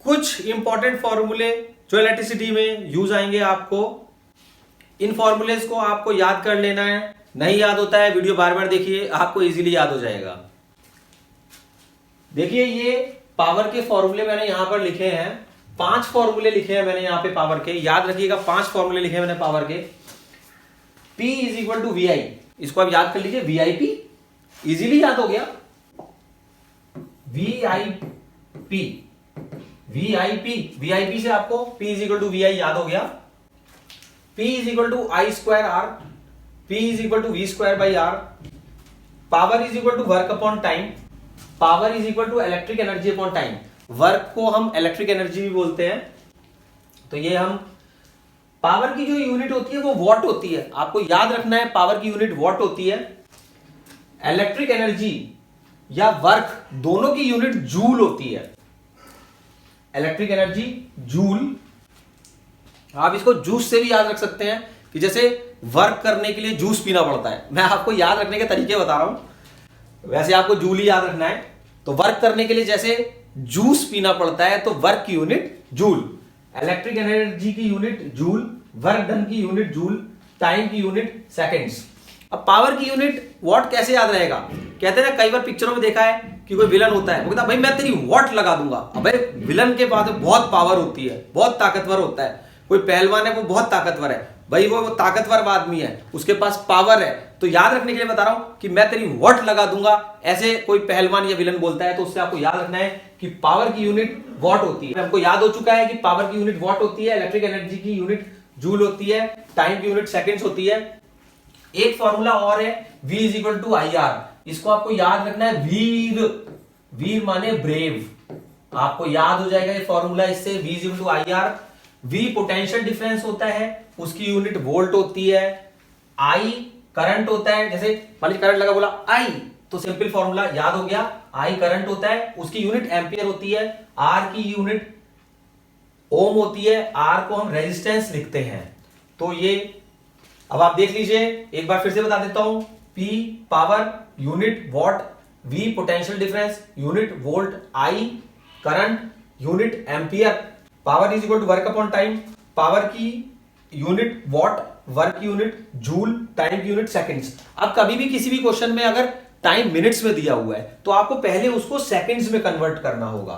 कुछ इंपॉर्टेंट फॉर्मूले जो इलेक्ट्रिसिटी में यूज आएंगे आपको, इन फॉर्मूलेस को आपको याद कर लेना है। नहीं याद होता है वीडियो बार बार देखिए, आपको इजीली याद हो जाएगा। देखिए ये पावर के फॉर्मूले मैंने यहां पर लिखे हैं, 5 फॉर्मूले लिखे हैं मैंने यहां पे पावर के, याद रखिएगा 5 फॉर्मूले लिखे हैं मैंने पावर के। P is equal to VI, इसको आप याद कर लीजिए, VIP इजीली याद हो गया, VIP से आपको P is equal to VI याद हो गया। P is equal to I square R, P is equal to V square by R, power is equal to work upon time, power is equal to electric energy upon time. Work को हम electric energy भी बोलते हैं, तो ये हम power की जो यूनिट होती है वो वॉट होती है, आपको याद रखना है पावर की यूनिट वॉट होती है। इलेक्ट्रिक एनर्जी या वर्क दोनों की यूनिट जूल होती है। इलेक्ट्रिक एनर्जी जूल, आप इसको जूस से भी याद रख सकते हैं कि जैसे वर्क करने के लिए जूस पीना पड़ता है, मैं आपको याद रखने के तरीके बता रहा हूं, वैसे आपको जूल ही याद रखना है। तो वर्क करने के लिए जैसे जूस पीना पड़ता है तो वर्क की यूनिट जूल, इलेक्ट्रिक एनर्जी की यूनिट जूल, वर्क डन की यूनिट जूल, टाइम की यूनिट सेकंड्स। अब पावर की यूनिट वॉट कैसे याद रहेगा? कहते हैं ना, कई बार पिक्चरों में देखा है कि कोई विलन होता है, वो कहता है भाई मैं तेरी वॉट लगा दूंगा। अब भाई विलन के पास बहुत पावर होती है, बहुत ताकतवर होता है। कोई पहलवान है वो बहुत ताकतवर है, भाई वो ताकतवर आदमी है, उसके पास पावर है, तो याद रखने के लिए बता रहा हूं कि मैं तेरी वॉट लगा दूंगा, ऐसे कोई पहलवान या विलन बोलता है, तो उससे आपको याद रखना है कि पावर की यूनिट वॉट होती है। हमको याद हो चुका है कि पावर की यूनिट वॉट होती है, इलेक्ट्रिक एनर्जी की यूनिट जूल होती है, टाइम की यूनिट सेकंड्स होती है। एक फॉर्मूला और है V is equal to IR, इसको आपको याद रखना है, वीर, वीर माने ब्रेव, आपको याद हो जाएगा ये फॉर्मूला इससे। V is equal to IR, V potential difference होता है, उसकी यूनिट वोल्ट होती है, I करंट होता है, जैसे मान लीजिए करंट लगा, बोला I, तो सिंपल फॉर्मूला याद हो गया, I करंट होता है, उसकी यूनिट एम्पियर होती है, R की यूनिट ओम होती है, R को हम रेजिस्टेंस लिखते हैं। तो ये अब आप देख लीजिए, एक बार फिर से बता देता हूं, P power unit watt, V potential difference unit volt, I current unit ampere, power is equal to work upon time, power की यूनिट वॉट, वर्क की यूनिट जूल, टाइम की यूनिट सेकंड्स। अब कभी भी किसी भी क्वेश्चन में अगर टाइम मिनट्स में दिया हुआ है तो आपको पहले उसको सेकंड्स में कन्वर्ट करना होगा,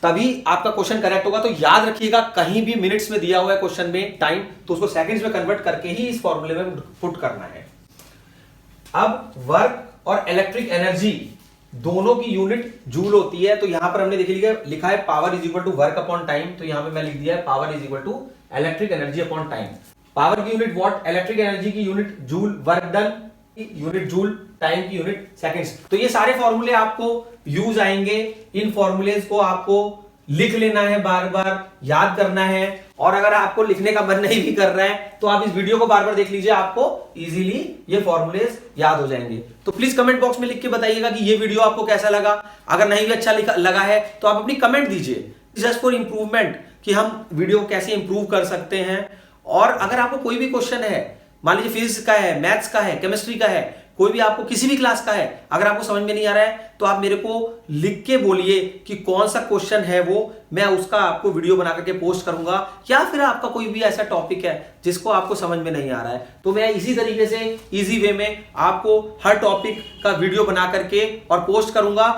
तभी आपका क्वेश्चन करेक्ट होगा। तो याद रखिएगा, कहीं भी मिनट्स में दिया हुआ है क्वेश्चन में टाइम, तो उसको सेकंड्स में कन्वर्ट करके ही इस फॉर्मूले में पुट करना है। अब वर्क और इलेक्ट्रिक एनर्जी दोनों की यूनिट जूल होती है, तो यहां पर हमने देखिए लिखा है power is equal to work upon time, तो यहां पे मैं लिख दिया है power is equal to electric energy upon time. Power की यूनिट वॉट, इलेक्ट्रिक एनर्जी की यूनिट जूल, वर्क डन की यूनिट जूल, टाइम की यूनिट सेकंड्स। तो ये सारे फॉर्मूले आपको यूज आएंगे, इन फॉर्मूलेज को आपको लिख लेना है, बार बार याद करना है। और अगर आपको लिखने का मन नहीं भी कर रहा है तो आप इस वीडियो को बार बार देख लीजिए, आपको इजीली ये फॉर्मूलेज याद हो जाएंगे। तो प्लीज कमेंट बॉक्स में लिख के बताइएगा कि ये वीडियो आपको कैसा लगा। अगर नहीं भी अच्छा लगा है तो आप अपनी कमेंट दीजिए, जस्ट फॉर इंप्रूवमेंट, कि हम वीडियो को कैसे इंप्रूव कर सकते हैं। और अगर आपको कोई भी क्वेश्चन है, मान लीजिए फिजिक्स का है, मैथ्स का है, केमिस्ट्री का है, कोई भी आपको किसी भी क्लास का है, अगर आपको समझ में नहीं आ रहा है तो आप मेरे को लिख के बोलिए कि कौन सा क्वेश्चन है वो, मैं उसका आपको वीडियो बना करके पोस्ट करूंगा। या फिर आपका कोई भी ऐसा टॉपिक है जिसको आपको समझ में नहीं आ रहा है, तो मैं इसी तरीके से इजी वे में आपको हर टॉपिक का वीडियो बना करके और पोस्ट करूंगा।